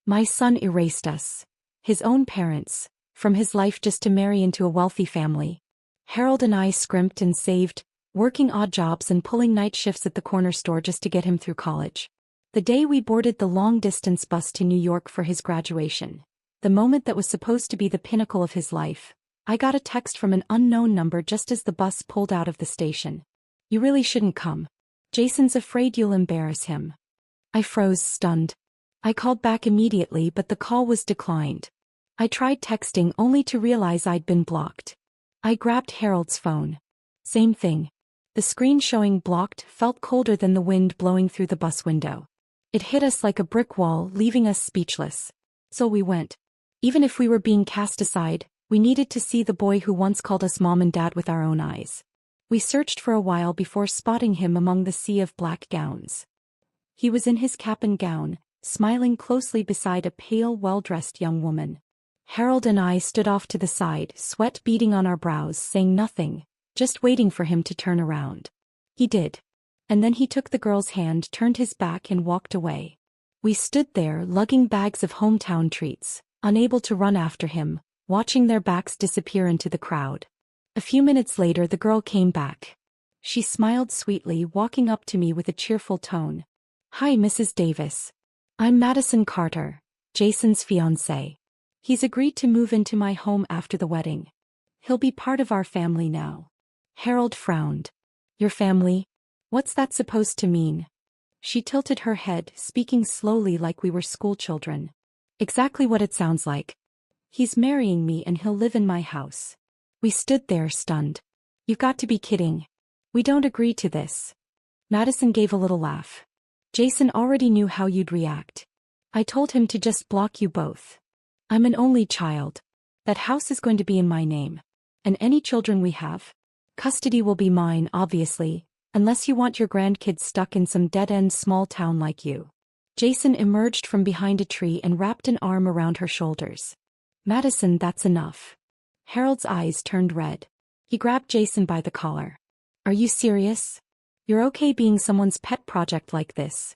My son erased us. His own parents, from his life just to marry into a wealthy family. Harold and I scrimped and saved, working odd jobs and pulling night shifts at the corner store just to get him through college. The day we boarded the long-distance bus to New York for his graduation, the moment that was supposed to be the pinnacle of his life, I got a text from an unknown number just as the bus pulled out of the station. "You really shouldn't come. Jason's afraid you'll embarrass him." I froze, stunned. I called back immediately, but the call was declined. I tried texting only to realize I'd been blocked. I grabbed Harold's phone. Same thing. The screen showing blocked felt colder than the wind blowing through the bus window. It hit us like a brick wall, leaving us speechless. So we went. Even if we were being cast aside, we needed to see the boy who once called us mom and dad with our own eyes. We searched for a while before spotting him among the sea of black gowns. He was in his cap and gown, smiling closely beside a pale, well-dressed young woman. Harold and I stood off to the side, sweat beading on our brows, saying nothing, just waiting for him to turn around. He did. And then he took the girl's hand, turned his back and walked away. We stood there, lugging bags of hometown treats, unable to run after him, watching their backs disappear into the crowd. A few minutes later the girl came back. She smiled sweetly, walking up to me with a cheerful tone. "Hi, Mrs. Davis. I'm Madison Carter, Jason's fiancé. He's agreed to move into my home after the wedding. He'll be part of our family now." Harold frowned. "Your family? What's that supposed to mean?" She tilted her head, speaking slowly like we were schoolchildren. "Exactly what it sounds like. He's marrying me and he'll live in my house." We stood there stunned. "You've got to be kidding. We don't agree to this." Madison gave a little laugh. "Jason already knew how you'd react. I told him to just block you both. I'm an only child. That house is going to be in my name. And any children we have, custody will be mine, obviously, unless you want your grandkids stuck in some dead-end small town like you." Jason emerged from behind a tree and wrapped an arm around her shoulders. "Madison, that's enough." Harold's eyes turned red. He grabbed Jason by the collar. "Are you serious? You're okay being someone's pet project like this?"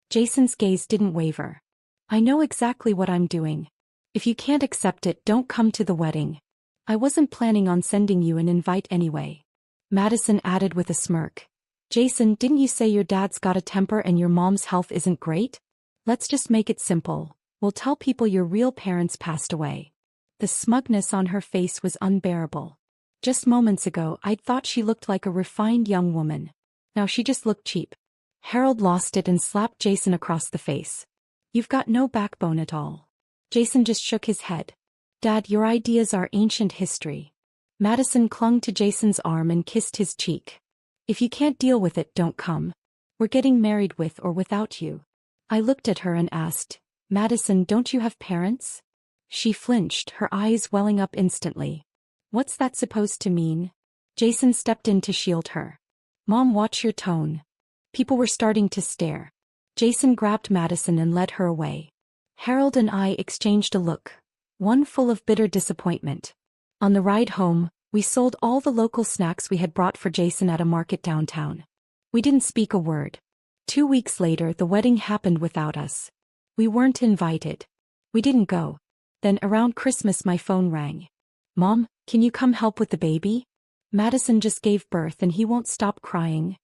Jason's gaze didn't waver. "I know exactly what I'm doing. If you can't accept it, don't come to the wedding. I wasn't planning on sending you an invite anyway." Madison added with a smirk. "Jason, didn't you say your dad's got a temper and your mom's health isn't great? Let's just make it simple. We'll tell people your real parents passed away." The smugness on her face was unbearable. Just moments ago I'd thought she looked like a refined young woman. Now she just looked cheap. Harold lost it and slapped Jason across the face. "You've got no backbone at all." Jason just shook his head. "Dad, your ideas are ancient history." Madison clung to Jason's arm and kissed his cheek. "If you can't deal with it, don't come. We're getting married with or without you." I looked at her and asked, "Madison, don't you have parents?" She flinched, her eyes welling up instantly. "What's that supposed to mean?" Jason stepped in to shield her. "Mom, watch your tone." People were starting to stare. Jason grabbed Madison and led her away. Harold and I exchanged a look, one full of bitter disappointment. On the ride home, we sold all the local snacks we had brought for Jason at a market downtown. We didn't speak a word. 2 weeks later, the wedding happened without us. We weren't invited. We didn't go. Then around Christmas my phone rang. "Mom, can you come help with the baby? Madison just gave birth and he won't stop crying."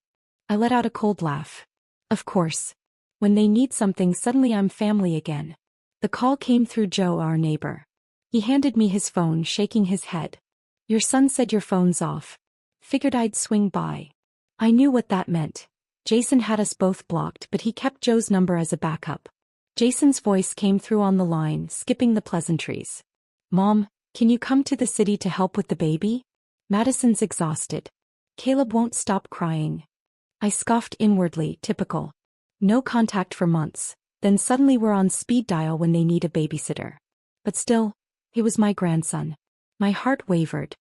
I let out a cold laugh. Of course. When they need something, suddenly I'm family again. The call came through Joe, our neighbor. He handed me his phone, shaking his head. "Your son said your phone's off. Figured I'd swing by." I knew what that meant. Jason had us both blocked, but he kept Joe's number as a backup. Jason's voice came through on the line, skipping the pleasantries. "Mom, can you come to the city to help with the baby? Madison's exhausted. Caleb won't stop crying." I scoffed inwardly, typical. No contact for months, then suddenly we're on speed dial when they need a babysitter. But still, he was my grandson. My heart wavered.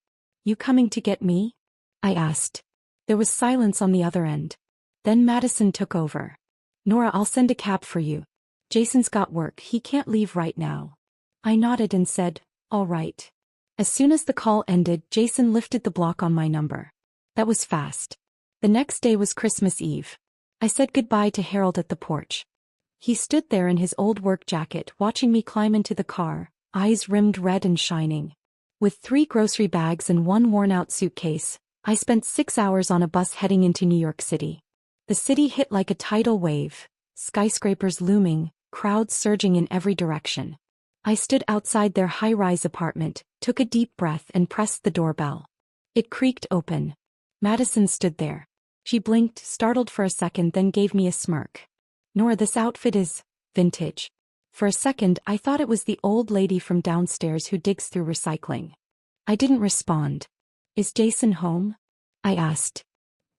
"You coming to get me?" I asked. There was silence on the other end. Then Madison took over. "Nora, I'll send a cab for you. Jason's got work, he can't leave right now." I nodded and said, "All right." As soon as the call ended, Jason lifted the block on my number. That was fast. The next day was Christmas Eve. I said goodbye to Harold at the porch. He stood there in his old work jacket watching me climb into the car, eyes rimmed red and shining. With 3 grocery bags and 1 worn-out suitcase, I spent 6 hours on a bus heading into New York City. The city hit like a tidal wave, skyscrapers looming, crowds surging in every direction. I stood outside their high-rise apartment, took a deep breath and pressed the doorbell. It creaked open. Madison stood there. She blinked, startled for a second, then gave me a smirk. "Nora, this outfit is vintage." For a second, I thought it was the old lady from downstairs who digs through recycling. I didn't respond. "Is Jason home?" I asked.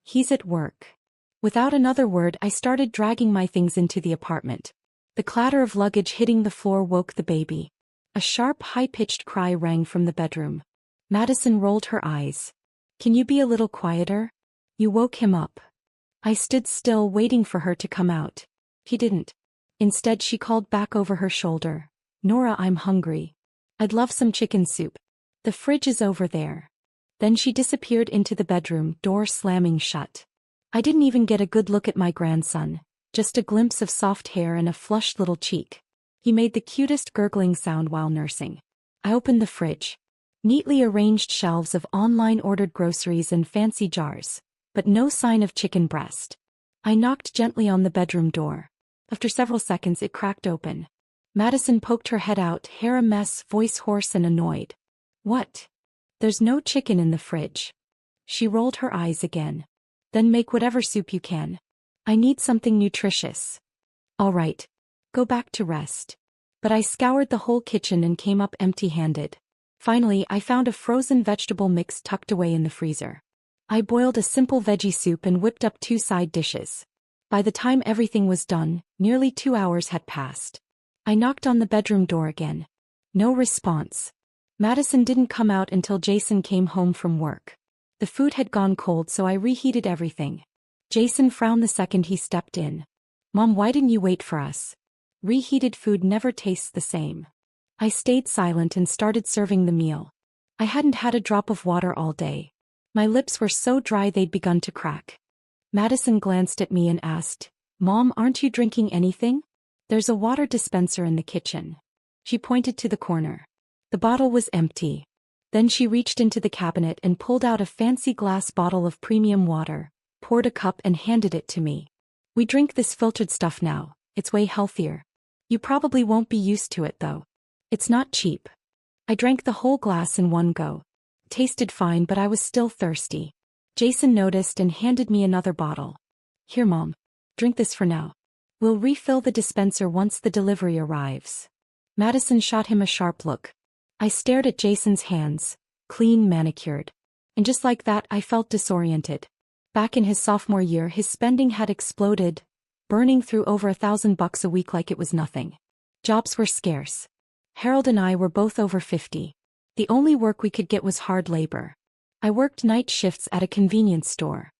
"He's at work." Without another word, I started dragging my things into the apartment. The clatter of luggage hitting the floor woke the baby. A sharp, high-pitched cry rang from the bedroom. Madison rolled her eyes. "Can you be a little quieter? You woke him up." I stood still, waiting for her to come out. He didn't. Instead, she called back over her shoulder, "Nora, I'm hungry. I'd love some chicken soup. The fridge is over there." Then she disappeared into the bedroom, door slamming shut. I didn't even get a good look at my grandson, just a glimpse of soft hair and a flushed little cheek. He made the cutest gurgling sound while nursing. I opened the fridge. Neatly arranged shelves of online-ordered groceries and fancy jars, but no sign of chicken breast. I knocked gently on the bedroom door. After several seconds, it cracked open. Madison poked her head out, hair a mess, voice hoarse and annoyed. "What? There's no chicken in the fridge." She rolled her eyes again. "Then make whatever soup you can. I need something nutritious." "All right. Go back to rest." But I scoured the whole kitchen and came up empty-handed. Finally, I found a frozen vegetable mix tucked away in the freezer. I boiled a simple veggie soup and whipped up 2 side dishes. By the time everything was done, nearly 2 hours had passed. I knocked on the bedroom door again. No response. Madison didn't come out until Jason came home from work. The food had gone cold, so I reheated everything. Jason frowned the second he stepped in. "Mom, why didn't you wait for us? Reheated food never tastes the same." I stayed silent and started serving the meal. I hadn't had a drop of water all day. My lips were so dry they'd begun to crack. Madison glanced at me and asked, "Mom, aren't you drinking anything? There's a water dispenser in the kitchen." She pointed to the corner. The bottle was empty. Then she reached into the cabinet and pulled out a fancy glass bottle of premium water, poured a cup and handed it to me. "We drink this filtered stuff now. It's way healthier. You probably won't be used to it though. It's not cheap." I drank the whole glass in one go. Tasted fine, but I was still thirsty. Jason noticed and handed me another bottle. "Here, Mom. Drink this for now. We'll refill the dispenser once the delivery arrives." Madison shot him a sharp look. I stared at Jason's hands, clean, manicured. And just like that, I felt disoriented. Back in his sophomore year, his spending had exploded, burning through over $1,000 a week like it was nothing. Jobs were scarce. Harold and I were both over 50. The only work we could get was hard labor. I worked night shifts at a convenience store.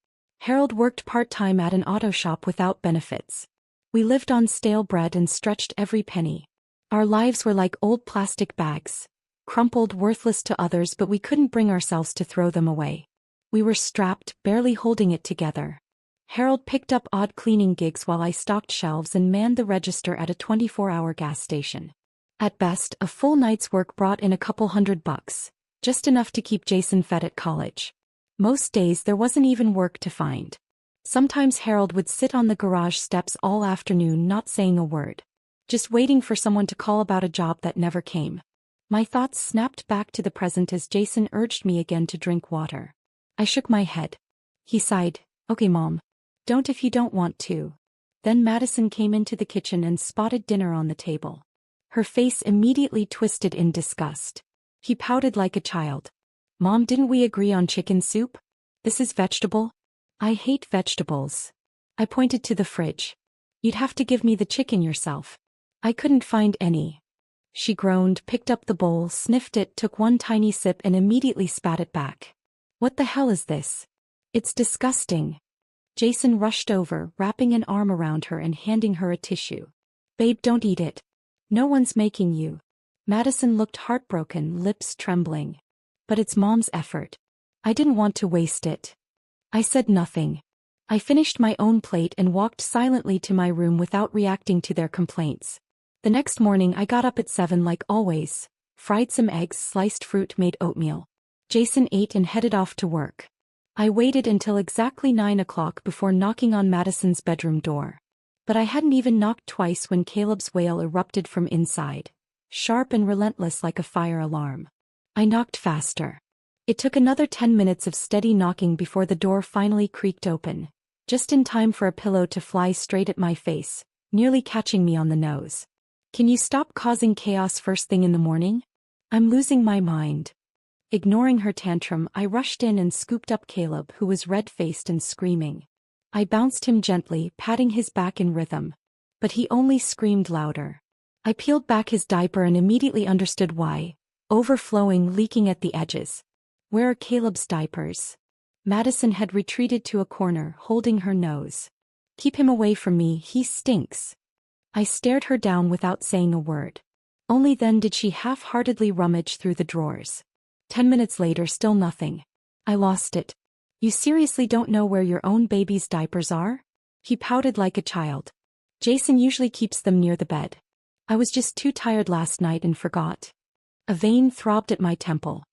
Harold worked part-time at an auto shop without benefits. We lived on stale bread and stretched every penny. Our lives were like old plastic bags, crumpled, worthless to others, but we couldn't bring ourselves to throw them away. We were strapped, barely holding it together. Harold picked up odd cleaning gigs while I stocked shelves and manned the register at a 24-hour gas station. At best, a full night's work brought in a couple $100, just enough to keep Jason fed at college. Most days there wasn't even work to find. Sometimes Harold would sit on the garage steps all afternoon not saying a word, just waiting for someone to call about a job that never came. My thoughts snapped back to the present as Jason urged me again to drink water. I shook my head. He sighed, "Okay, Mom. Don't if you don't want to." Then Madison came into the kitchen and spotted dinner on the table. Her face immediately twisted in disgust. He pouted like a child. "Mom, didn't we agree on chicken soup? This is vegetable." "I hate vegetables." I pointed to the fridge. "You'd have to give me the chicken yourself." "I couldn't find any." She groaned, picked up the bowl, sniffed it, took one tiny sip and immediately spat it back. "What the hell is this? It's disgusting." Jason rushed over, wrapping an arm around her and handing her a tissue. "Babe, don't eat it. No one's making you." Madison looked heartbroken, lips trembling. "But it's Mom's effort. I didn't want to waste it." I said nothing. I finished my own plate and walked silently to my room without reacting to their complaints. The next morning I got up at 7 like always, fried some eggs, sliced fruit, made oatmeal. Jason ate and headed off to work. I waited until exactly 9 o'clock before knocking on Madison's bedroom door. But I hadn't even knocked twice when Caleb's wail erupted from inside, sharp and relentless like a fire alarm. I knocked faster. It took another 10 minutes of steady knocking before the door finally creaked open, just in time for a pillow to fly straight at my face, nearly catching me on the nose. "Can you stop causing chaos first thing in the morning? I'm losing my mind." Ignoring her tantrum, I rushed in and scooped up Caleb, who was red-faced and screaming. I bounced him gently, patting his back in rhythm. But he only screamed louder. I peeled back his diaper and immediately understood why. Overflowing, leaking at the edges. Where are Caleb's diapers? Madison had retreated to a corner, holding her nose. "Keep him away from me, he stinks." I stared her down without saying a word. Only then did she half-heartedly rummage through the drawers. 10 minutes later, still nothing. I lost it. "You seriously don't know where your own baby's diapers are?" He pouted like a child. "Jason usually keeps them near the bed. I was just too tired last night and forgot." A vein throbbed at my temple.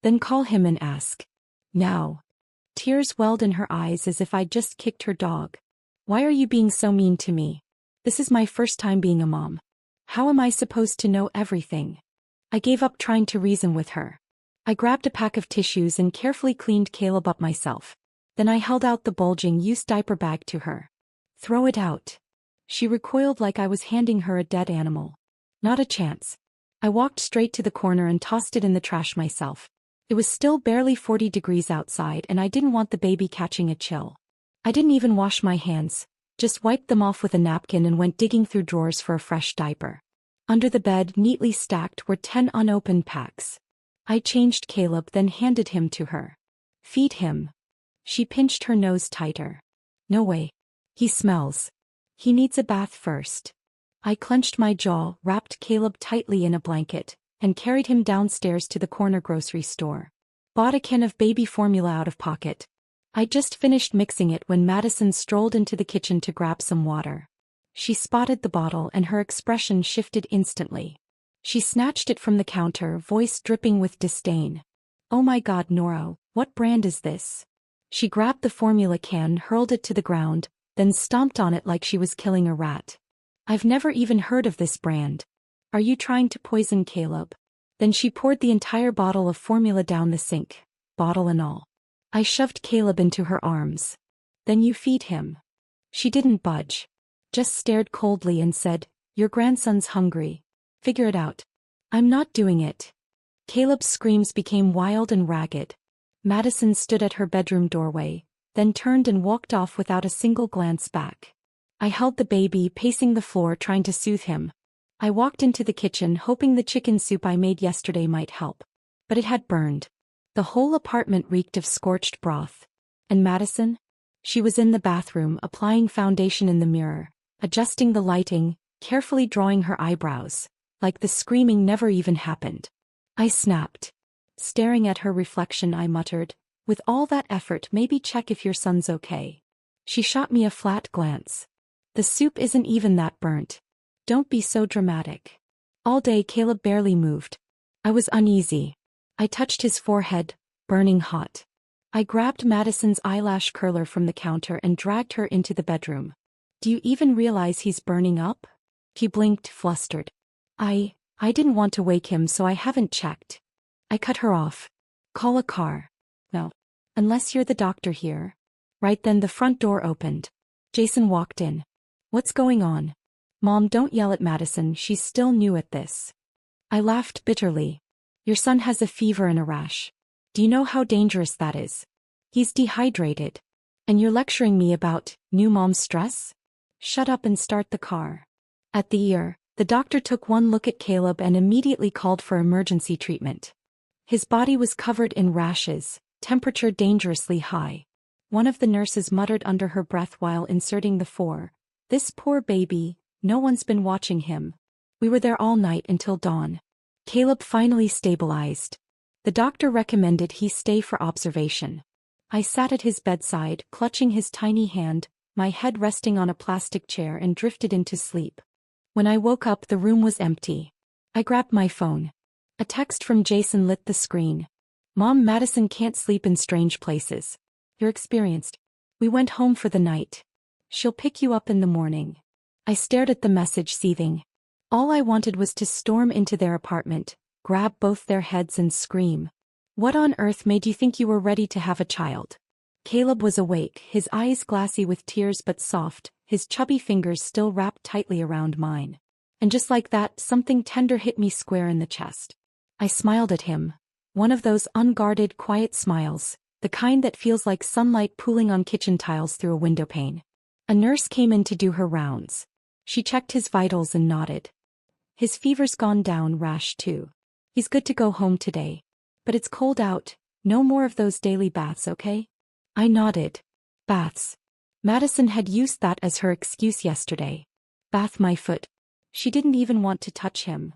"Then call him and ask." "Now." Tears welled in her eyes as if I'd just kicked her dog. "Why are you being so mean to me? This is my first time being a mom. How am I supposed to know everything?" I gave up trying to reason with her. I grabbed a pack of tissues and carefully cleaned Caleb up myself. Then I held out the bulging used diaper bag to her. "Throw it out." She recoiled like I was handing her a dead animal. "Not a chance." I walked straight to the corner and tossed it in the trash myself. It was still barely 40 degrees outside and I didn't want the baby catching a chill. I didn't even wash my hands, just wiped them off with a napkin and went digging through drawers for a fresh diaper. Under the bed, neatly stacked, were 10 unopened packs. I changed Caleb, then handed him to her. "Feed him." She pinched her nose tighter. "No way. He smells. He needs a bath first." I clenched my jaw, wrapped Caleb tightly in a blanket, and carried him downstairs to the corner grocery store. Bought a can of baby formula out of pocket. I'd just finished mixing it when Madison strolled into the kitchen to grab some water. She spotted the bottle and her expression shifted instantly. She snatched it from the counter, voice dripping with disdain. "Oh my God, Nora, what brand is this?" She grabbed the formula can, hurled it to the ground, then stomped on it like she was killing a rat. "I've never even heard of this brand. Are you trying to poison Caleb?" Then she poured the entire bottle of formula down the sink, bottle and all. I shoved Caleb into her arms. "Then you feed him." She didn't budge. Just stared coldly and said, "Your grandson's hungry. Figure it out." "I'm not doing it." Caleb's screams became wild and ragged. Madison stood at her bedroom doorway, then turned and walked off without a single glance back. I held the baby, pacing the floor, trying to soothe him. I walked into the kitchen, hoping the chicken soup I made yesterday might help. But it had burned. The whole apartment reeked of scorched broth. And Madison? She was in the bathroom, applying foundation in the mirror, adjusting the lighting, carefully drawing her eyebrows, like the screaming never even happened. I snapped. Staring at her reflection, I muttered, "With all that effort, maybe check if your son's okay." She shot me a flat glance. "The soup isn't even that burnt. Don't be so dramatic." All day Caleb barely moved. I was uneasy. I touched his forehead, burning hot. I grabbed Madison's eyelash curler from the counter and dragged her into the bedroom. "Do you even realize he's burning up?" He blinked, flustered. I didn't want to wake him, so I haven't checked." I cut her off. "Call a car." "No. Unless you're the doctor here." Right then the front door opened. Jason walked in. "What's going on?" "Mom, don't yell at Madison, she's still new at this." I laughed bitterly. "Your son has a fever and a rash. Do you know how dangerous that is? He's dehydrated. And you're lecturing me about new mom stress? Shut up and start the car." At the ear, the doctor took one look at Caleb and immediately called for emergency treatment. His body was covered in rashes, temperature dangerously high. One of the nurses muttered under her breath while inserting the four. "This poor baby, no one's been watching him." We were there all night until dawn. Caleb finally stabilized. The doctor recommended he stay for observation. I sat at his bedside, clutching his tiny hand, my head resting on a plastic chair, and drifted into sleep. When I woke up, the room was empty. I grabbed my phone. A text from Jason lit the screen. "Mom, Madison can't sleep in strange places. You're experienced. We went home for the night. She'll pick you up in the morning." I stared at the message, seething. All I wanted was to storm into their apartment, grab both their heads and scream. "What on earth made you think you were ready to have a child?" Caleb was awake, his eyes glassy with tears but soft, his chubby fingers still wrapped tightly around mine. And just like that, something tender hit me square in the chest. I smiled at him. One of those unguarded, quiet smiles, the kind that feels like sunlight pooling on kitchen tiles through a window pane. A nurse came in to do her rounds. She checked his vitals and nodded. "His fever's gone down, rash too. He's good to go home today. But it's cold out, no more of those daily baths, okay?" I nodded. Baths. Madison had used that as her excuse yesterday. Bath my foot. She didn't even want to touch him.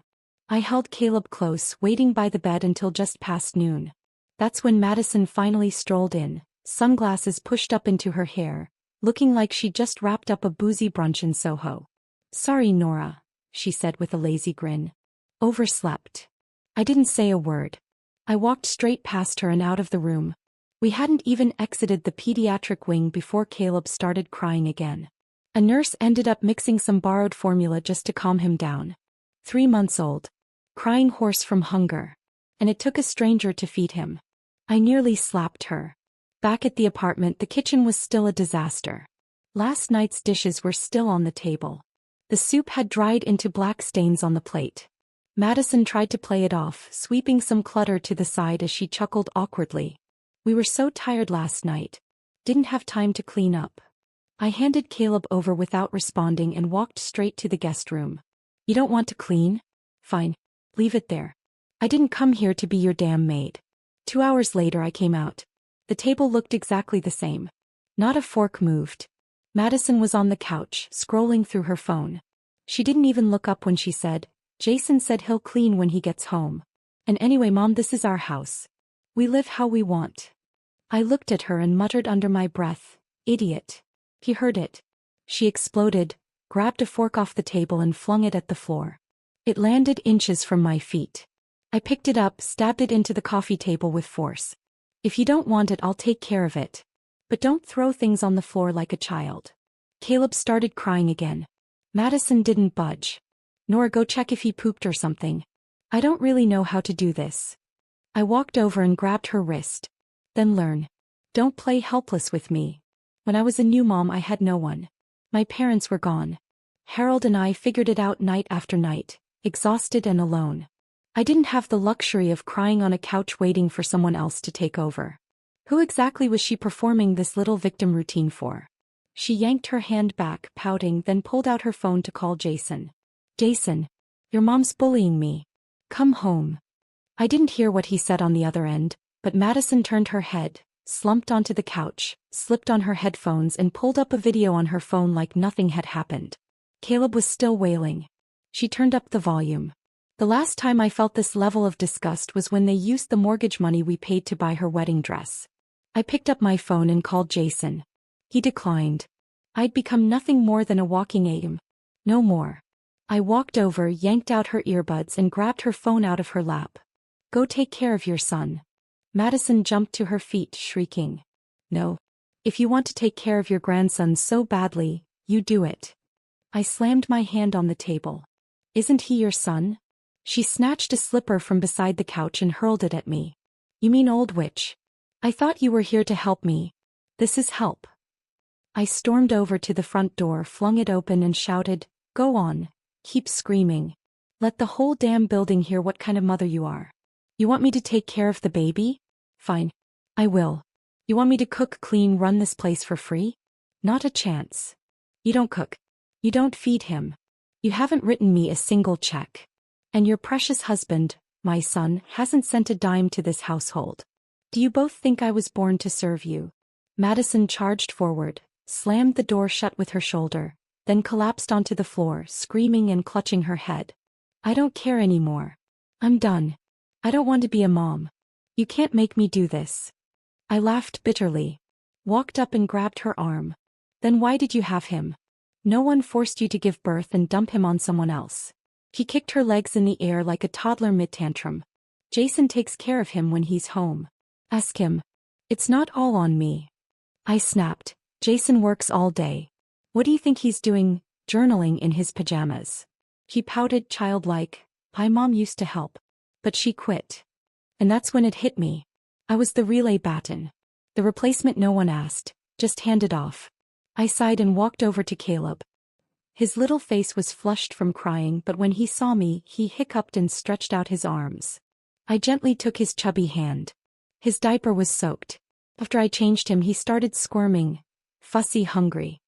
I held Caleb close, waiting by the bed until just past noon. That's when Madison finally strolled in, sunglasses pushed up into her hair, looking like she'd just wrapped up a boozy brunch in Soho. "Sorry, Nora," she said with a lazy grin. "Overslept." I didn't say a word. I walked straight past her and out of the room. We hadn't even exited the pediatric wing before Caleb started crying again. A nurse ended up mixing some borrowed formula just to calm him down. 3 months old. Crying hoarse from hunger. And it took a stranger to feed him. I nearly slapped her. Back at the apartment, the kitchen was still a disaster. Last night's dishes were still on the table. The soup had dried into black stains on the plate. Madison tried to play it off, sweeping some clutter to the side as she chuckled awkwardly. "We were so tired last night. Didn't have time to clean up." I handed Caleb over without responding and walked straight to the guest room. "You don't want to clean? Fine. Leave it there. I didn't come here to be your damn maid." 2 hours later I came out. The table looked exactly the same. Not a fork moved. Madison was on the couch, scrolling through her phone. She didn't even look up when she said, "Jason said he'll clean when he gets home. And anyway, Mom, this is our house. We live how we want." I looked at her and muttered under my breath, "Idiot." He heard it. She exploded, grabbed a fork off the table and flung it at the floor. It landed inches from my feet. I picked it up, stabbed it into the coffee table with force. "If you don't want it, I'll take care of it. But don't throw things on the floor like a child." Caleb started crying again. Madison didn't budge. "Nora, go check if he pooped or something. I don't really know how to do this." I walked over and grabbed her wrist. "Then learn. Don't play helpless with me. When I was a new mom, I had no one. My parents were gone. Harold and I figured it out night after night, exhausted and alone. I didn't have the luxury of crying on a couch waiting for someone else to take over." Who exactly was she performing this little victim routine for? She yanked her hand back, pouting, then pulled out her phone to call Jason. "Jason, your mom's bullying me. Come home." I didn't hear what he said on the other end, but Madison turned her head, slumped onto the couch, slipped on her headphones and pulled up a video on her phone like nothing had happened. Caleb was still wailing. She turned up the volume. The last time I felt this level of disgust was when they used the mortgage money we paid to buy her wedding dress. I picked up my phone and called Jason. He declined. I'd become nothing more than a walking aim. No more. I walked over, yanked out her earbuds and grabbed her phone out of her lap. "Go take care of your son." Madison jumped to her feet, shrieking. "No. If you want to take care of your grandson so badly, you do it." I slammed my hand on the table. "Isn't he your son?" She snatched a slipper from beside the couch and hurled it at me. "You mean old witch? I thought you were here to help me. This is help." I stormed over to the front door, flung it open and shouted, "Go on. Keep screaming. Let the whole damn building hear what kind of mother you are. You want me to take care of the baby? Fine. I will. You want me to cook, clean, run this place for free? Not a chance. You don't cook. You don't feed him. You haven't written me a single check. And your precious husband, my son, hasn't sent a dime to this household. Do you both think I was born to serve you?" Madison charged forward, slammed the door shut with her shoulder, then collapsed onto the floor, screaming and clutching her head. "I don't care anymore. I'm done. I don't want to be a mom. You can't make me do this." I laughed bitterly. Walked up and grabbed her arm. Then why did you have him? No one forced you to give birth and dump him on someone else. He kicked her legs in the air like a toddler mid-tantrum. Jason takes care of him when he's home. Ask him. It's not all on me. I snapped. Jason works all day. What do you think he's doing, journaling in his pajamas? He pouted childlike. My mom used to help. But she quit. And that's when it hit me. I was the relay baton. The replacement no one asked, just handed off. I sighed and walked over to Caleb. His little face was flushed from crying, but when he saw me, he hiccuped and stretched out his arms. I gently took his chubby hand. His diaper was soaked. After I changed him, he started squirming, fussy, hungry.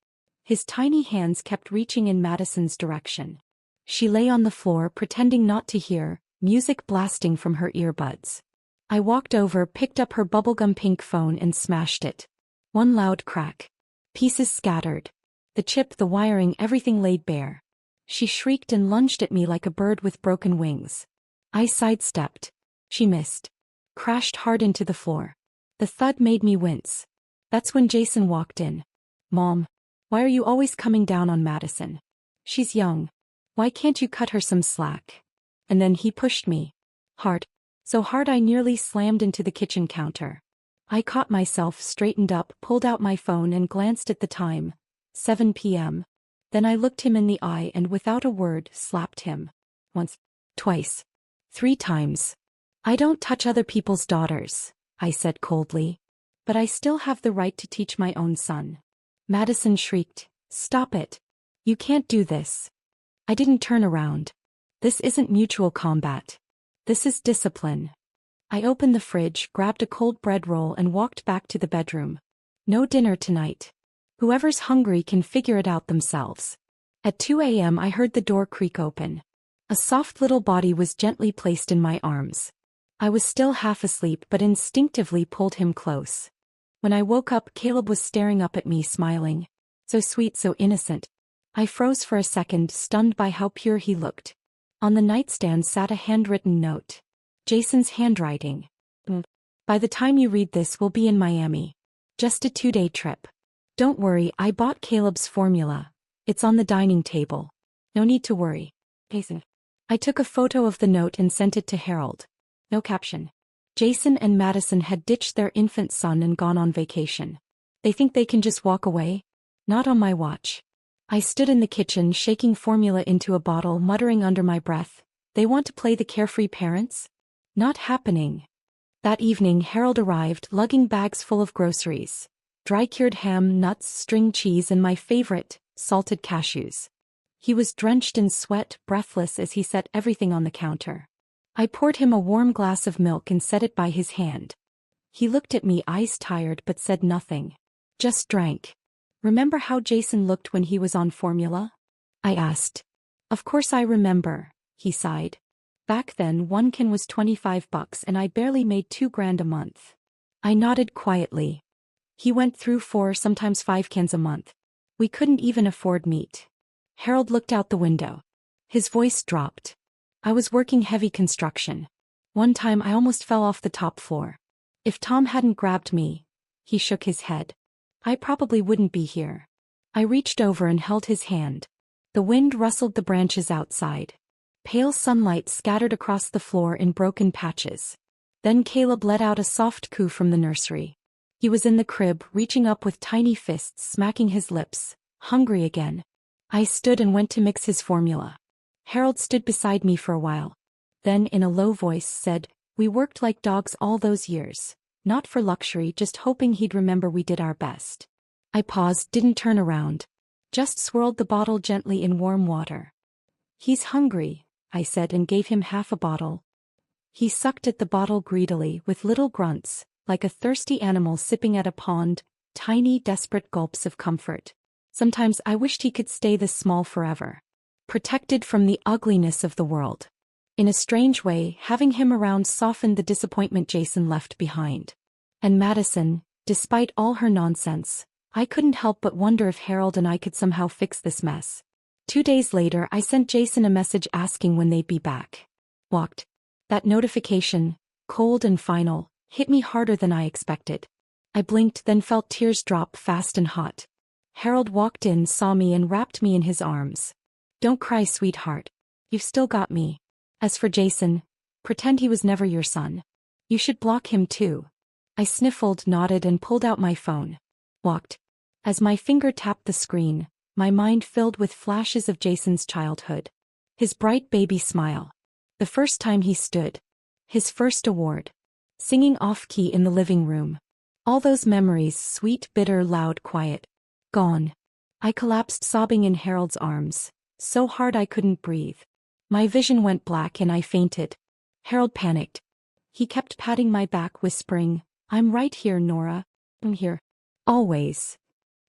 His tiny hands kept reaching in Madison's direction. She lay on the floor, pretending not to hear, music blasting from her earbuds. I walked over, picked up her bubblegum pink phone and smashed it. One loud crack. Pieces scattered. The chip, the wiring, everything laid bare. She shrieked and lunged at me like a bird with broken wings. I sidestepped. She missed. Crashed hard into the floor. The thud made me wince. That's when Jason walked in. Mom, why are you always coming down on Madison? She's young. Why can't you cut her some slack? And then he pushed me. Hard. So hard I nearly slammed into the kitchen counter. I caught myself, straightened up, pulled out my phone and glanced at the time. 7 p.m. Then I looked him in the eye and without a word slapped him. Once. Twice. 3 times. I don't touch other people's daughters, I said coldly. But I still have the right to teach my own son. Madison shrieked. Stop it. You can't do this. I didn't turn around. This isn't mutual combat. This is discipline. I opened the fridge, grabbed a cold bread roll and walked back to the bedroom. No dinner tonight. Whoever's hungry can figure it out themselves. At 2 a.m. I heard the door creak open. A soft little body was gently placed in my arms. I was still half asleep but instinctively pulled him close. When I woke up, Caleb was staring up at me, smiling. So sweet, so innocent. I froze for a second, stunned by how pure he looked. On the nightstand sat a handwritten note. Jason's handwriting. By the time you read this, we'll be in Miami. Just a 2-day trip. Don't worry, I bought Caleb's formula. It's on the dining table. No need to worry. Jason. I took a photo of the note and sent it to Harold. No caption. Jason and Madison had ditched their infant son and gone on vacation. They think they can just walk away? Not on my watch. I stood in the kitchen, shaking formula into a bottle, muttering under my breath. They want to play the carefree parents? Not happening. That evening, Harold arrived, lugging bags full of groceries. Dry-cured ham, nuts, string cheese, and my favorite, salted cashews. He was drenched in sweat, breathless as he set everything on the counter. I poured him a warm glass of milk and set it by his hand. He looked at me, eyes tired, but said nothing. Just drank. Remember how Jason looked when he was on formula? I asked. Of course I remember, he sighed. Back then, one can was $25 and I barely made $2,000 a month. I nodded quietly. He went through 4, sometimes 5 cans a month. We couldn't even afford meat. Harold looked out the window. His voice dropped. I was working heavy construction. One time I almost fell off the top floor. If Tom hadn't grabbed me, he shook his head, I probably wouldn't be here. I reached over and held his hand. The wind rustled the branches outside. Pale sunlight scattered across the floor in broken patches. Then Caleb let out a soft coo from the nursery. He was in the crib, reaching up with tiny fists, smacking his lips, hungry again. I stood and went to mix his formula. Harold stood beside me for a while. Then, in a low voice, said, We worked like dogs all those years. Not for luxury, just hoping he'd remember we did our best. I paused, didn't turn around. Just swirled the bottle gently in warm water. He's hungry, I said and gave him half a bottle. He sucked at the bottle greedily with little grunts, like a thirsty animal sipping at a pond, tiny, desperate gulps of comfort. Sometimes I wished he could stay this small forever. Protected from the ugliness of the world. In a strange way, having him around softened the disappointment Jason left behind. And Madison, despite all her nonsense, I couldn't help but wonder if Harold and I could somehow fix this mess. 2 days later, I sent Jason a message asking when they'd be back. Walked. That notification, cold and final, hit me harder than I expected. I blinked, then felt tears drop fast and hot. Harold walked in, saw me, and wrapped me in his arms. "Don't cry, sweetheart. You've still got me. As for Jason, pretend he was never your son. You should block him too." I sniffled, nodded, and pulled out my phone. Walked. As my finger tapped the screen, my mind filled with flashes of Jason's childhood. His bright baby smile. The first time he stood. His first award. Singing off-key in the living room. All those memories, sweet, bitter, loud, quiet. Gone. I collapsed sobbing in Harold's arms, so hard I couldn't breathe. My vision went black and I fainted. Harold panicked. He kept patting my back, whispering, "I'm right here, Nora. I'm here. Always."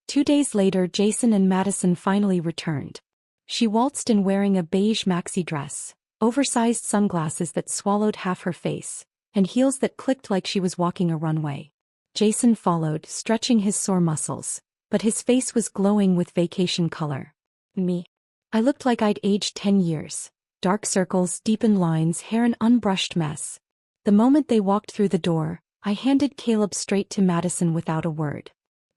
2 days later, Jason and Madison finally returned. She waltzed in wearing a beige maxi dress, oversized sunglasses that swallowed half her face, and heels that clicked like she was walking a runway. Jason followed, stretching his sore muscles, but his face was glowing with vacation color. Me. I looked like I'd aged 10 years. Dark circles, deepened lines, hair an unbrushed mess. The moment they walked through the door, I handed Caleb straight to Madison without a word.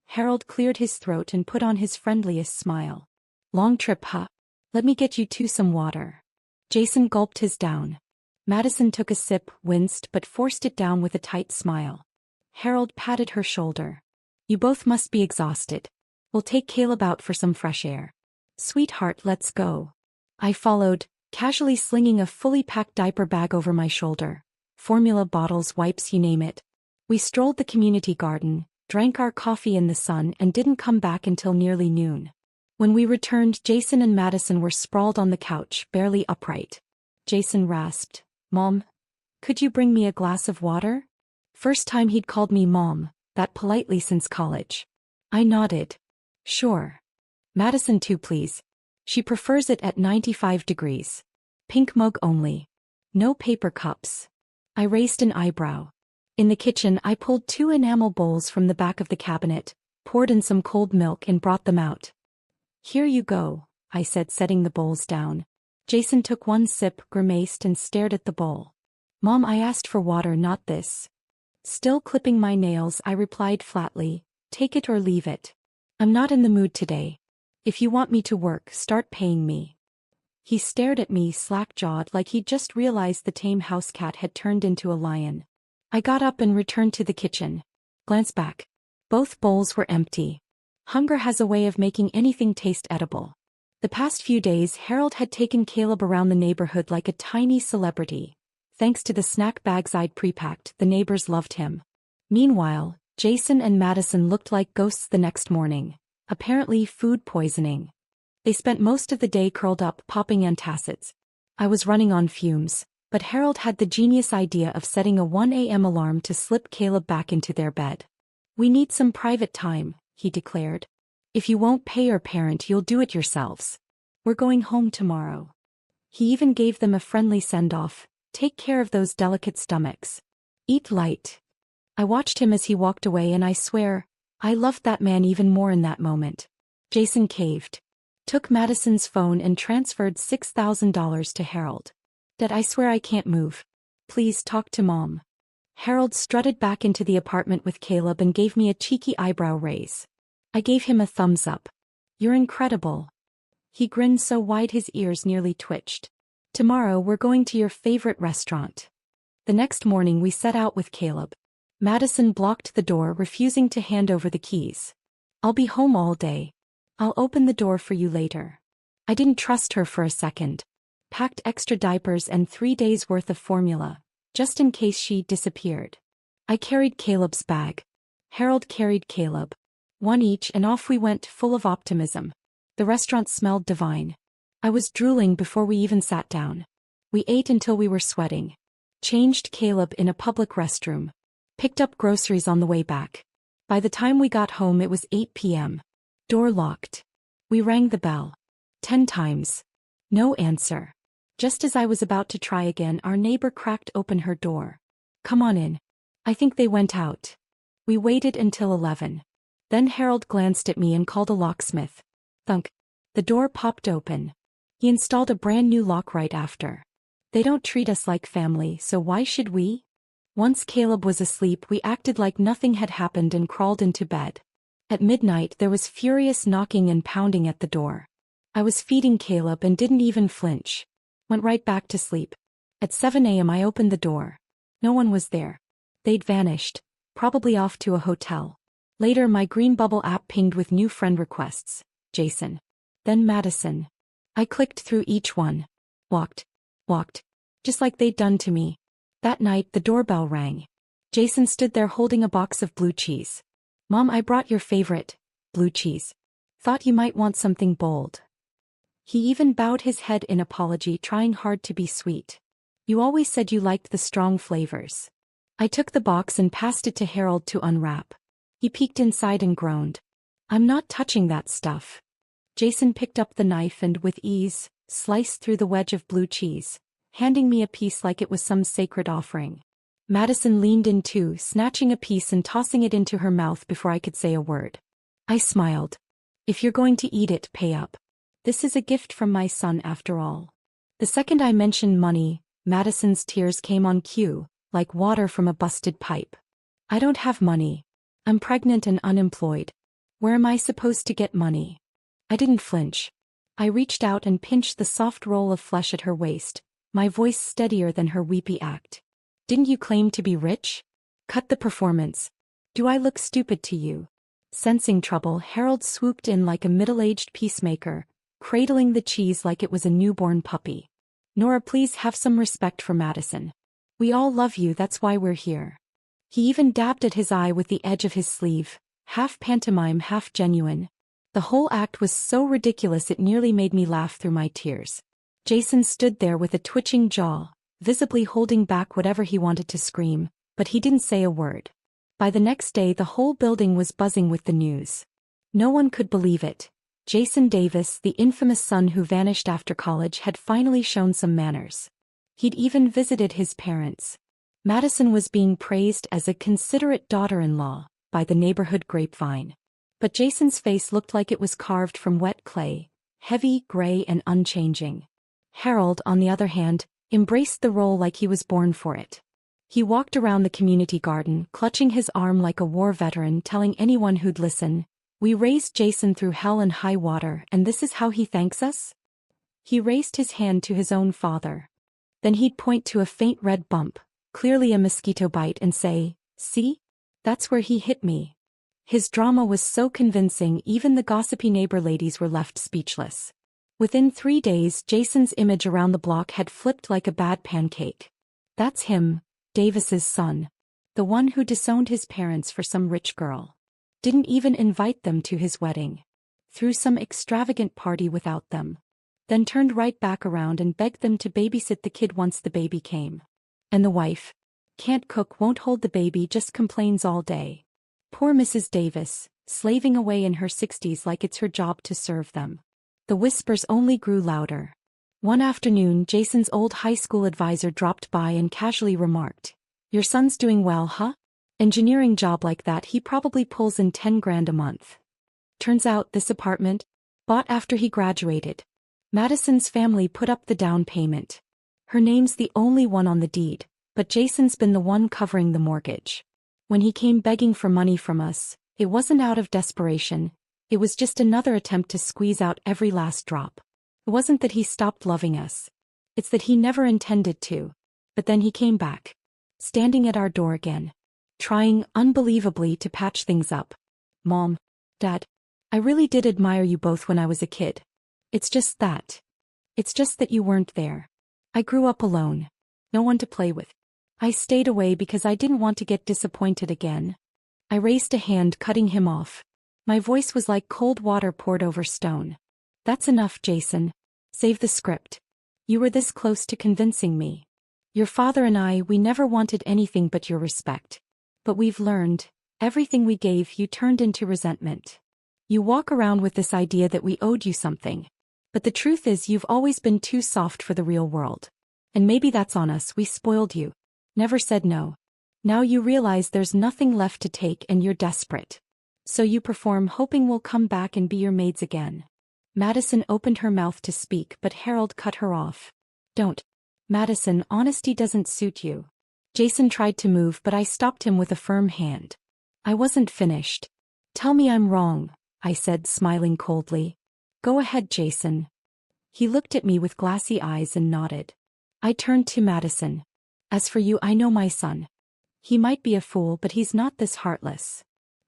Harold cleared his throat and put on his friendliest smile. "Long trip, huh? Let me get you two some water." Jason gulped his down. Madison took a sip, winced, but forced it down with a tight smile. Harold patted her shoulder. "You both must be exhausted. We'll take Caleb out for some fresh air." "Sweetheart, let's go." I followed, casually slinging a fully packed diaper bag over my shoulder. Formula bottles, wipes, you name it. We strolled the community garden, drank our coffee in the sun, and didn't come back until nearly noon. When we returned, Jason and Madison were sprawled on the couch, barely upright. Jason rasped, "Mom, could you bring me a glass of water?" First time he'd called me Mom, that politely since college. I nodded. "Sure. Madison too, please. She prefers it at 95 degrees. Pink mug only. No paper cups." I raised an eyebrow. In the kitchen, I pulled 2 enamel bowls from the back of the cabinet, poured in some cold milk, and brought them out. "Here you go," I said, setting the bowls down. Jason took one sip, grimaced, and stared at the bowl. "Mom, I asked for water, not this." Still clipping my nails, I replied flatly, "Take it or leave it. I'm not in the mood today. If you want me to work, start paying me." He stared at me, slack-jawed, like he'd just realized the tame house cat had turned into a lion. I got up and returned to the kitchen. Glanced back. Both bowls were empty. Hunger has a way of making anything taste edible. The past few days, Harold had taken Caleb around the neighborhood like a tiny celebrity. Thanks to the snack bags I'd pre-packed, the neighbors loved him. Meanwhile, Jason and Madison looked like ghosts the next morning. Apparently food poisoning. They spent most of the day curled up, popping antacids. I was running on fumes, but Harold had the genius idea of setting a 1 a.m. alarm to slip Caleb back into their bed. "We need some private time," he declared. "If you won't pay your parent, you'll do it yourselves. We're going home tomorrow." He even gave them a friendly send-off. "Take care of those delicate stomachs. Eat light." I watched him as he walked away, and I swear, I loved that man even more in that moment. Jason caved. Took Madison's phone and transferred $6,000 to Harold. "Dad, I swear I can't move. Please talk to Mom." Harold strutted back into the apartment with Caleb and gave me a cheeky eyebrow raise. I gave him a thumbs up. "You're incredible." He grinned so wide his ears nearly twitched. "Tomorrow we're going to your favorite restaurant." The next morning we set out with Caleb. Madison blocked the door, refusing to hand over the keys. "I'll be home all day. I'll open the door for you later." I didn't trust her for a second. Packed extra diapers and 3 days' worth of formula, just in case she disappeared. I carried Caleb's bag. Harold carried Caleb. One each, and off we went, full of optimism. The restaurant smelled divine. I was drooling before we even sat down. We ate until we were sweating. Changed Caleb in a public restroom. Picked up groceries on the way back. By the time we got home, it was 8 p.m. Door locked. We rang the bell. 10 times. No answer. Just as I was about to try again, our neighbor cracked open her door. "Come on in." I think they went out. We waited until 11. Then Harold glanced at me and called a locksmith. Thunk. The door popped open. He installed a brand new lock right after. They don't treat us like family, so why should we? Once Caleb was asleep, we acted like nothing had happened and crawled into bed. At midnight, there was furious knocking and pounding at the door. I was feeding Caleb and didn't even flinch. Went right back to sleep. At 7 a.m. I opened the door. No one was there. They'd vanished, probably off to a hotel. Later, my Green Bubble app pinged with new friend requests. Jason. Then Madison. I clicked through each one. Walked. Just like they'd done to me. That night, the doorbell rang. Jason stood there holding a box of blue cheese. Mom, I brought your favorite, blue cheese. Thought you might want something bold. He even bowed his head in apology, trying hard to be sweet. You always said you liked the strong flavors. I took the box and passed it to Harold to unwrap. He peeked inside and groaned. I'm not touching that stuff. Jason picked up the knife and, with ease, sliced through the wedge of blue cheese, handing me a piece like it was some sacred offering. Madison leaned in too, snatching a piece and tossing it into her mouth before I could say a word. I smiled. If you're going to eat it, pay up. This is a gift from my son after all. The second I mentioned money, Madison's tears came on cue, like water from a busted pipe. I don't have money. I'm pregnant and unemployed. Where am I supposed to get money? I didn't flinch. I reached out and pinched the soft roll of flesh at her waist, my voice steadier than her weepy act. Didn't you claim to be rich? Cut the performance. Do I look stupid to you? Sensing trouble, Harold swooped in like a middle-aged peacemaker, cradling the cheese like it was a newborn puppy. Nora, please have some respect for Madison. We all love you, that's why we're here. He even dabbed at his eye with the edge of his sleeve, half pantomime, half genuine. The whole act was so ridiculous it nearly made me laugh through my tears. Jason stood there with a twitching jaw, visibly holding back whatever he wanted to scream, but he didn't say a word. By the next day, the whole building was buzzing with the news. No one could believe it. Jason Davis, the infamous son who vanished after college, had finally shown some manners. He'd even visited his parents. Madison was being praised as a considerate daughter-in-law by the neighborhood grapevine. But Jason's face looked like it was carved from wet clay, heavy, gray, and unchanging. Harold, on the other hand, embraced the role like he was born for it. He walked around the community garden, clutching his arm like a war veteran, telling anyone who'd listen, "We raised Jason through hell and high water, and this is how he thanks us?" He raised his hand to his own father. Then he'd point to a faint red bump, clearly a mosquito bite, and say, "See? That's where he hit me." His drama was so convincing, even the gossipy neighbor ladies were left speechless. Within 3 days, Jason's image around the block had flipped like a bad pancake. That's him, Davis's son. The one who disowned his parents for some rich girl. Didn't even invite them to his wedding. Threw some extravagant party without them. Then turned right back around and begged them to babysit the kid once the baby came. And the wife? Can't cook, won't hold the baby, just complains all day. Poor Mrs. Davis, slaving away in her 60s like it's her job to serve them. The whispers only grew louder. One afternoon, Jason's old high school advisor dropped by and casually remarked, "Your son's doing well, huh? Engineering job like that, he probably pulls in 10 grand a month." Turns out this apartment, bought after he graduated. Madison's family put up the down payment. Her name's the only one on the deed, but Jason's been the one covering the mortgage. When he came begging for money from us, it wasn't out of desperation, it was just another attempt to squeeze out every last drop. It wasn't that he stopped loving us. It's that he never intended to. But then he came back. Standing at our door again. Trying, unbelievably, to patch things up. "Mom, Dad, I really did admire you both when I was a kid. It's just that. It's just that you weren't there. I grew up alone. No one to play with. I stayed away because I didn't want to get disappointed again." I raised a hand, cutting him off. My voice was like cold water poured over stone. "That's enough, Jason. Save the script. You were this close to convincing me. Your father and I, we never wanted anything but your respect. But we've learned, everything we gave you turned into resentment. You walk around with this idea that we owed you something. But the truth is you've always been too soft for the real world. And maybe that's on us, we spoiled you. Never said no. Now you realize there's nothing left to take and you're desperate. So you perform, hoping we'll come back and be your maids again." Madison opened her mouth to speak, but Harold cut her off. "Don't. Madison, honesty doesn't suit you." Jason tried to move, but I stopped him with a firm hand. I wasn't finished. Tell me I'm wrong, I said, smiling coldly. Go ahead, Jason. He looked at me with glassy eyes and nodded. I turned to Madison. As for you, I know my son. He might be a fool, but he's not this heartless.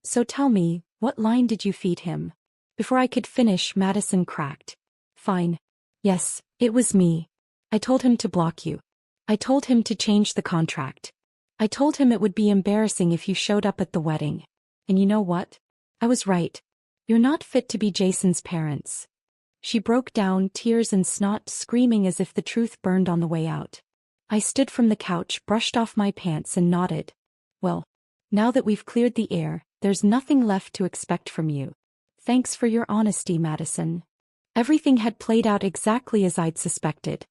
So tell me, what line did you feed him? Before I could finish, Madison cracked. Fine. Yes, it was me. I told him to block you. I told him to change the contract. I told him it would be embarrassing if you showed up at the wedding. And you know what? I was right. You're not fit to be Jason's parents. She broke down, tears and snot, screaming as if the truth burned on the way out. I stood from the couch, brushed off my pants and nodded. Well, now that we've cleared the air, there's nothing left to expect from you. Thanks for your honesty, Madison. Everything had played out exactly as I'd suspected.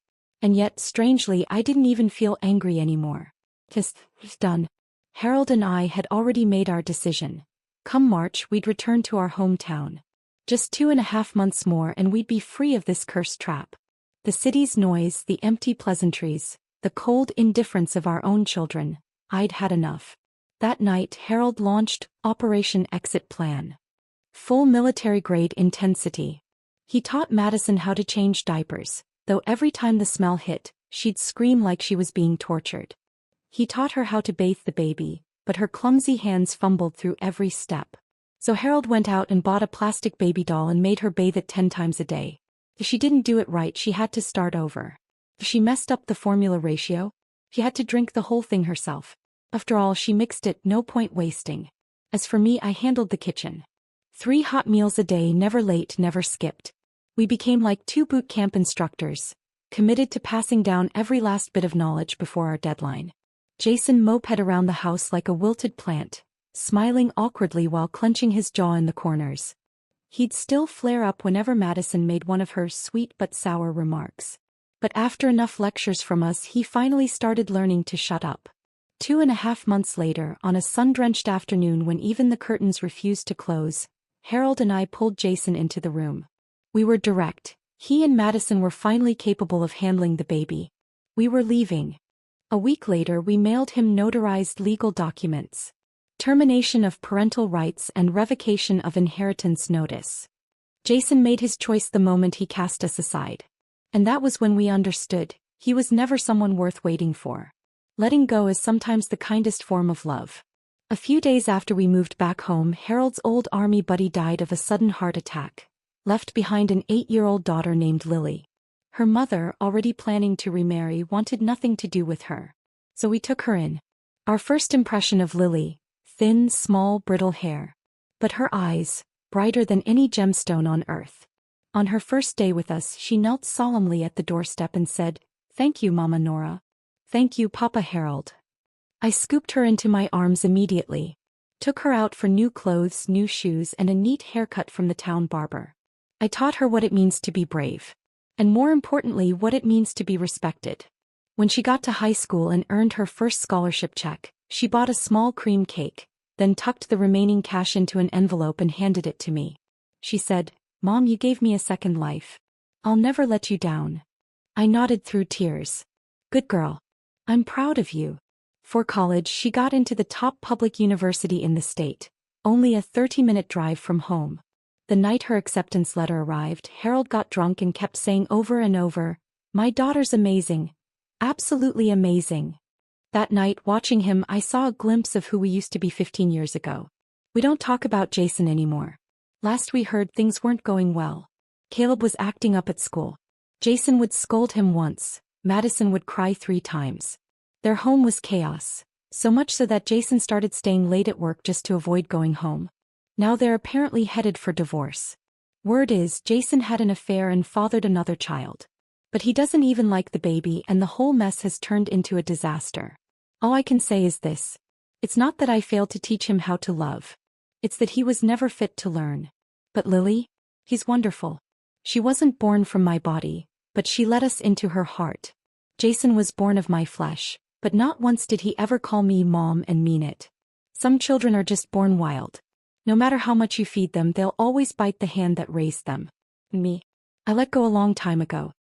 And yet, strangely, I didn't even feel angry anymore. Just done. Harold and I had already made our decision. Come March, we'd return to our hometown. Just 2.5 months more and we'd be free of this cursed trap. The city's noise, the empty pleasantries, the cold indifference of our own children. I'd had enough. That night, Harold launched Operation Exit Plan. Full military-grade intensity. He taught Madison how to change diapers, though every time the smell hit, she'd scream like she was being tortured. He taught her how to bathe the baby, but her clumsy hands fumbled through every step. So Harold went out and bought a plastic baby doll and made her bathe it 10 times a day. If she didn't do it right, she had to start over. If she messed up the formula ratio, she had to drink the whole thing herself. After all, she mixed it, no point wasting. As for me, I handled the kitchen. 3 hot meals a day, never late, never skipped. We became like 2 boot camp instructors, committed to passing down every last bit of knowledge before our deadline. Jason moped around the house like a wilted plant, smiling awkwardly while clenching his jaw in the corners. He'd still flare up whenever Madison made one of her sweet but sour remarks. But after enough lectures from us, he finally started learning to shut up. 2.5 months later, on a sun-drenched afternoon when even the curtains refused to close, Harold and I pulled Jason into the room. We were direct. He and Madison were finally capable of handling the baby. We were leaving. A week later, we mailed him notarized legal documents. Termination of parental rights and revocation of inheritance notice. Jason made his choice the moment he cast us aside. And that was when we understood, he was never someone worth waiting for. Letting go is sometimes the kindest form of love. A few days after we moved back home, Harold's old army buddy died of a sudden heart attack, left behind an 8-year-old daughter named Lily. Her mother, already planning to remarry, wanted nothing to do with her. So we took her in. Our first impression of Lily, thin, small, brittle hair. But her eyes, brighter than any gemstone on earth. On her first day with us, she knelt solemnly at the doorstep and said, "Thank you, Mama Nora. Thank you, Papa Harold." I scooped her into my arms immediately. Took her out for new clothes, new shoes, and a neat haircut from the town barber. I taught her what it means to be brave. And more importantly, what it means to be respected. When she got to high school and earned her first scholarship check, she bought a small cream cake, then tucked the remaining cash into an envelope and handed it to me. She said, "Mom, you gave me a second life. I'll never let you down." I nodded through tears. "Good girl. I'm proud of you." For college, she got into the top public university in the state, only a 30-minute drive from home. The night her acceptance letter arrived, Harold got drunk and kept saying over and over, "My daughter's amazing. Absolutely amazing." That night, watching him, I saw a glimpse of who we used to be 15 years ago. We don't talk about Jason anymore. Last we heard, things weren't going well. Caleb was acting up at school. Jason would scold him once, Madison would cry 3 times. Their home was chaos, so much so that Jason started staying late at work just to avoid going home. Now they're apparently headed for divorce. Word is, Jason had an affair and fathered another child. But he doesn't even like the baby, and the whole mess has turned into a disaster. All I can say is this. It's not that I failed to teach him how to love. It's that he was never fit to learn. But Lily? He's wonderful. She wasn't born from my body, but she let us into her heart. Jason was born of my flesh, but not once did he ever call me Mom and mean it. Some children are just born wild. No matter how much you feed them, they'll always bite the hand that raised them. Me? I let go a long time ago.